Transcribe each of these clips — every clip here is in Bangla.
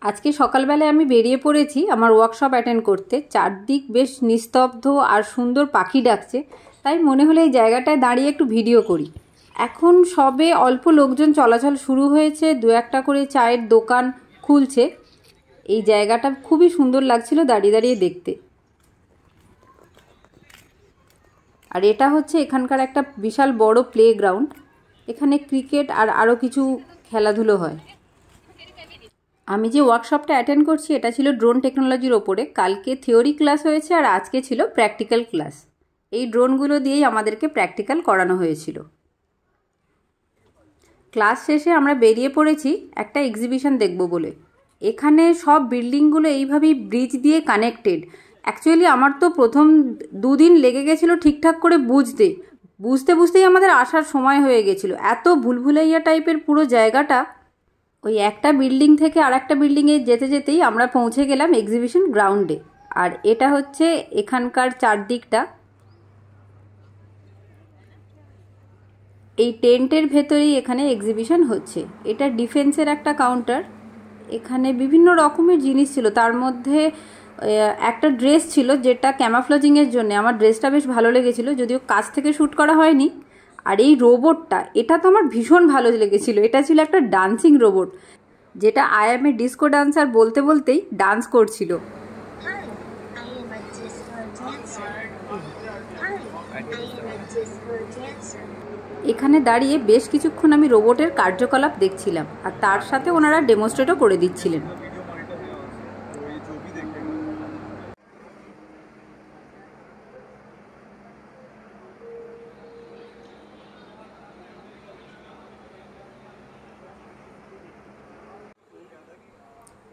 আজকে সকালবেলায় আমি বেরিয়ে পড়েছি আমার ওয়ার্কশপ অ্যাটেন্ড করতে। চারদিক বেশ নিস্তব্ধ আর সুন্দর পাখি ডাকছে, তাই মনে হলো এই জায়গাটায় দাঁড়িয়ে একটু ভিডিও করি। এখন সবে অল্প লোকজন চলাচল শুরু হয়েছে, দু একটা করে চায়ের দোকান খুলছে। এই জায়গাটা খুবই সুন্দর লাগছিল দাঁড়িয়ে দাঁড়িয়ে দেখতে। আর এটা হচ্ছে এখানকার একটা বিশাল বড় প্লেগ্রাউন্ড। এখানে ক্রিকেট আর আরও কিছু খেলাধুলো হয়। আমি যে ওয়ার্কশপটা অ্যাটেন্ড করছি এটা ছিল ড্রোন টেকনোলজির ওপরে। কালকে থিওরি ক্লাস হয়েছে আর আজকে ছিল প্র্যাকটিক্যাল ক্লাস। এই ড্রোনগুলো দিয়েই আমাদেরকে প্র্যাকটিক্যাল করানো হয়েছিল। ক্লাস শেষে আমরা বেরিয়ে পড়েছি একটা এক্সিবিশন দেখব বলে। এখানে সব বিল্ডিংগুলো এইভাবেই ব্রিজ দিয়ে কানেক্টেড। অ্যাকচুয়ালি আমার তো প্রথম দুদিন লেগে গেছিলো ঠিকঠাক করে বুঝতেই আমাদের আসার সময় হয়ে গেছিলো। এত ভুলভুলাইয়া টাইপের পুরো জায়গাটা। ওই একটা বিল্ডিং থেকে আর একটা বিল্ডিংয়ে যেতে যেতেই আমরা পৌঁছে গেলাম এক্সিবিশন গ্রাউন্ডে। আর এটা হচ্ছে এখানকার চারদিকটা। এই টেন্টের ভেতরেই এখানে এক্সিবিশন হচ্ছে। এটা ডিফেন্সের একটা কাউন্টার। এখানে বিভিন্ন রকমের জিনিস ছিল, তার মধ্যে একটা ড্রেস ছিল যেটা ক্যামাফ্লজিংয়ের জন্য। আমার ড্রেসটা বেশ ভালো লেগেছিলো, যদিও কাছ থেকে শ্যুট করা হয়নি। আর এই রোবটটা, এটা তো আমার ভীষণ ভালো লেগেছিলো। এটা ছিল একটা ডান্সিং রোবট, যেটা I M A disco dancer বলতে বলতেই ডান্স করছিল। এখানে দাঁড়িয়ে বেশ কিছুক্ষণ আমি রোবটের কার্যকলাপ দেখছিলাম, আর তার সাথে ওনারা ডেমনস্ট্রেটও করে দিচ্ছিলেন।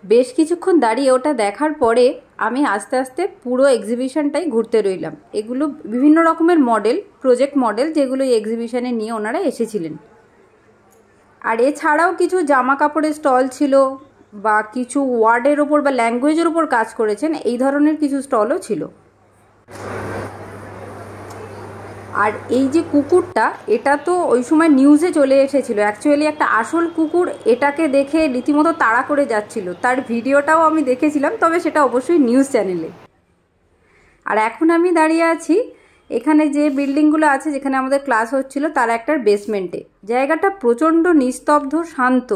বেশ কিছুক্ষণ দাঁড়িয়ে ওটা দেখার পরে আমি আস্তে আস্তে পুরো এক্সিবিশনটাই ঘুরতে রইলাম। এগুলো বিভিন্ন রকমের মডেল, প্রজেক্ট মডেল, যেগুলো এই এক্সিবিশনে নিয়ে ওনারা এসেছিলেন। আর এছাড়াও কিছু জামা কাপড়ের স্টল ছিল, বা কিছু ওয়ার্ডের ওপর বা ল্যাঙ্গুয়েজের ওপর কাজ করেছেন এই ধরনের কিছু স্টলও ছিল। আর এই যে কুকুরটা, এটা তো ওই সময় নিউজে চলে এসেছিল। অ্যাকচুয়ালি একটা আসল কুকুর এটাকে দেখে রীতিমতো তাড়া করে যাচ্ছিল। তার ভিডিওটাও আমি দেখেছিলাম, তবে সেটা অবশ্যই নিউজ চ্যানেলে। আর এখন আমি দাঁড়িয়ে আছি এখানে যে বিল্ডিংগুলো আছে যেখানে আমাদের ক্লাস হচ্ছিল তার একটার বেসমেন্টে। জায়গাটা প্রচণ্ড নিস্তব্ধ, শান্ত।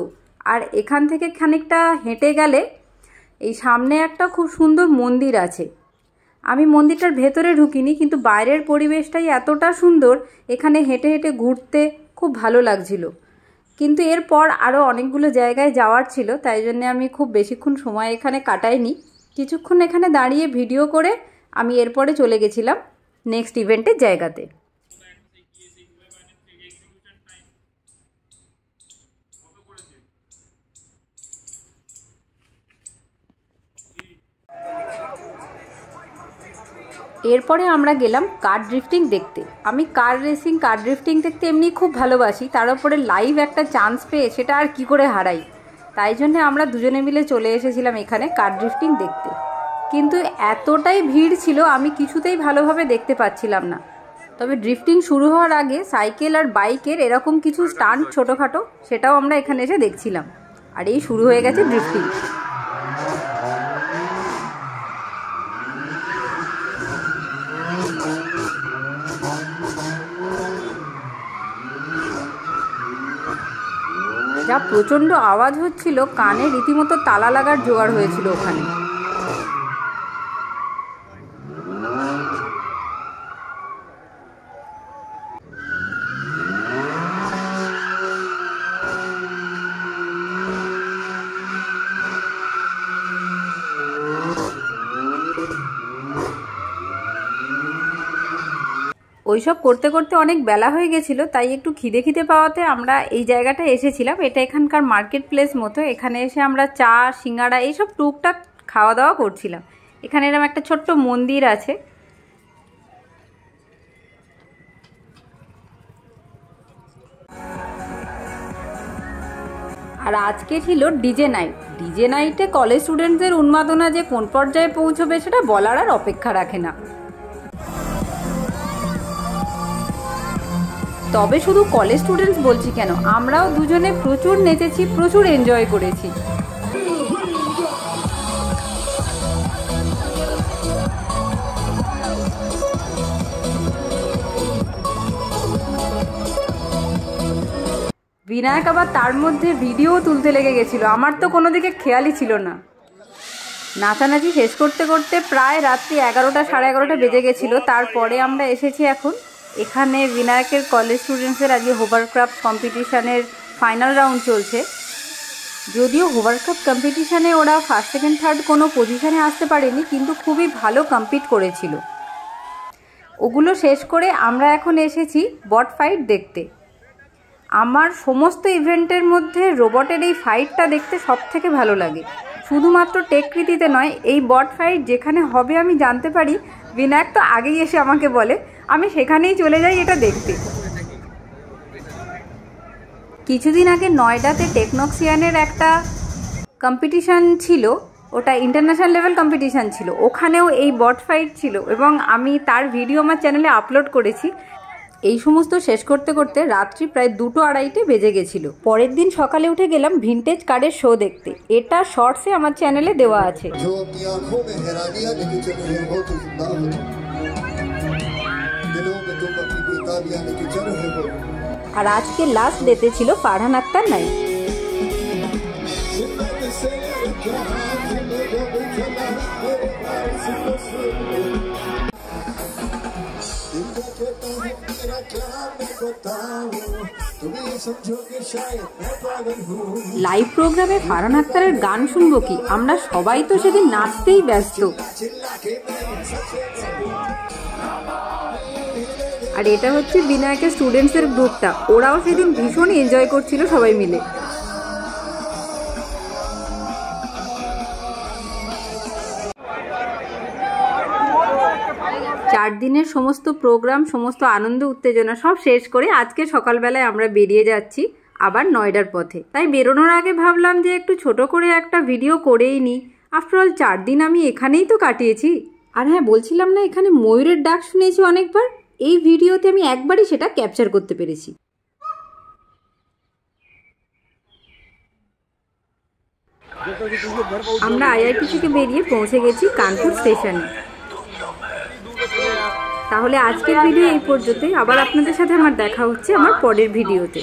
আর এখান থেকে খানিকটা হেঁটে গেলে এই সামনে একটা খুব সুন্দর মন্দির আছে। আমি মন্দিরটার ভেতরে ঢুকিনি, কিন্তু বাইরের পরিবেশটাই এতটা সুন্দর, এখানে হেঁটে হেঁটে ঘুরতে খুব ভালো লাগছিল। কিন্তু এরপর আরও অনেকগুলো জায়গায় যাওয়ার ছিল, তাই জন্য আমি খুব বেশিক্ষণ সময় এখানে কাটাইনি। কিছুক্ষণ এখানে দাঁড়িয়ে ভিডিও করে আমি এরপরে চলে গেছিলাম নেক্সট ইভেন্টের জায়গাতে। এরপরে আমরা গেলাম কার ড্রিফটিং দেখতে। আমি কার রেসিং, কার ড্রিফটিং দেখতে এমনি খুব ভালোবাসি, তার উপরে লাইভ একটা চান্স পেয়ে সেটা আর কি করে হারাই। তাই জন্য আমরা দুজনে মিলে চলে এসেছিলাম এখানে কার ড্রিফটিং দেখতে। কিন্তু এতটাই ভিড় ছিল আমি কিছুতেই ভালোভাবে দেখতে পাচ্ছিলাম না। তবে ড্রিফটিং শুরু হওয়ার আগে সাইকেল আর বাইকের এরকম কিছু স্টান্ট ছোটোখাটো, সেটাও আমরা এখানে এসে দেখছিলাম। আর এই শুরু হয়ে গেছে ড্রিফটিং। যা প্রচণ্ড আওয়াজ হচ্ছিল, কানে রীতিমতো তালা লাগার জোগাড় হয়েছিল ওখানে। ওইসব করতে করতে অনেক বেলা হয়ে গেছিলো, তাই একটু খিদে পাওয়াতে আমরা এই জায়গাটা এসেছিলাম। এটা এখানকার মার্কেট প্লেস মতো। এখানে এসে আমরা চা, সিঙ্গাড়া এইসব টুকটাক খাওয়া দাওয়া করছিলাম। এখানে এরকম একটা ছোট্ট মন্দির আছে। আর আজকে ছিল ডিজে নাইট। ডিজে নাইটে কলেজ স্টুডেন্টদের উন্মাদনা যে কোন পর্যায়ে পৌঁছবে সেটা বলার আর অপেক্ষা রাখে না। তবে শুধু কলেজ স্টুডেন্টস বলছি কেন, আমরাও দুজনে প্রচুর নেচেছি, প্রচুর এনজয় করেছি। বিনায়ক আবার তার মধ্যে ভিডিও তুলতে লেগে গেছিলো, আমার তো কোনো দিকে খেয়ালই ছিল না। নাচানাচি শেষ করতে করতে প্রায় রাত্রি 11টা সাড়ে 11টা বেজে গেছিলো। তারপরে আমরা এসেছি এখন এখানে বিনায়কের কলেজ স্টুডেন্টসের আজকে হোভারক্রাফট কম্পিটিশানের ফাইনাল রাউন্ড চলছে। যদিও হোভারক্রাফট কম্পিটিশানে ওরা ফার্স্ট সেকেন্ড থার্ড কোনো পজিশানে আসতে পারেনি, কিন্তু খুবই ভালো কম্পিট করেছিল। ওগুলো শেষ করে আমরা এখন এসেছি বট ফাইট দেখতে। আমার সমস্ত ইভেন্টের মধ্যে রোবটের এই ফাইটটা দেখতে সব থেকে ভালো লাগে। শুধুমাত্র টেককৃতিতে নয়, এই বট ফাইট যেখানে হবে আমি জানতে পারি, বিনায়ক তো আগেই এসে আমাকে বলে, আমি সেখানেই চলে যাই এটা দেখতে। কিছুদিন আগে নয়ডাতে টেকনক্সিয়ানের একটা কম্পিটিশান ছিল, ওটা ইন্টারন্যাশনাল লেভেল কম্পিটিশান ছিল, ওখানেও এই বট ফাইট ছিল এবং আমি তার ভিডিও আমার চ্যানেলে আপলোড করেছি। এই সমস্ত শেষ করতে করতে রাত্রি প্রায় 2-2:30 বেজে গেছিলো। পরের দিন সকালে উঠে গেলাম ভিনটেজ কারের শো দেখতে। এটা শর্টসে আমার চ্যানেলে দেওয়া আছে। আর আজকে লাস্ট ডেতে ছিল ফারহান আক্তার নাইট। লাইভ প্রোগ্রামে ফারহান আক্তারের গান শুনবো কি, আমরা সবাই তো সেদিন নাচতেই ব্যস্ত। আর এটা হচ্ছে বিনায়কের স্টুডেন্টসের গ্রুপটা, ওরাও সেদিন ভীষণ এনজয় করছিল সবাই মিলে। চার দিনের সমস্ত প্রোগ্রাম, সমস্ত আনন্দ উত্তেজনা সব শেষ করে আজকে সকালবেলায় আমরা বেরিয়ে যাচ্ছি আবার নয়ডার পথে। তাই বেরোনোর আগে ভাবলাম যে একটু ছোট করে একটা ভিডিও করেই নিই। আফটারঅল 4 দিন আমি এখানেই তো কাটিয়েছি। আর হ্যাঁ, বলছিলাম না এখানে ময়ূরের ডাক শুনেছি অনেকবার, এই ভিডিওতে আমি একবারই সেটা ক্যাপচার করতে পেরেছি। আমরা আইআইটি থেকে বেরিয়ে পৌঁছে গেছি কানপুর স্টেশনে। তাহলে আজকের ভিডিও এই পর্যন্তই। আবার আপনাদের সাথে আমার দেখা হচ্ছে আমার পরের ভিডিওতে।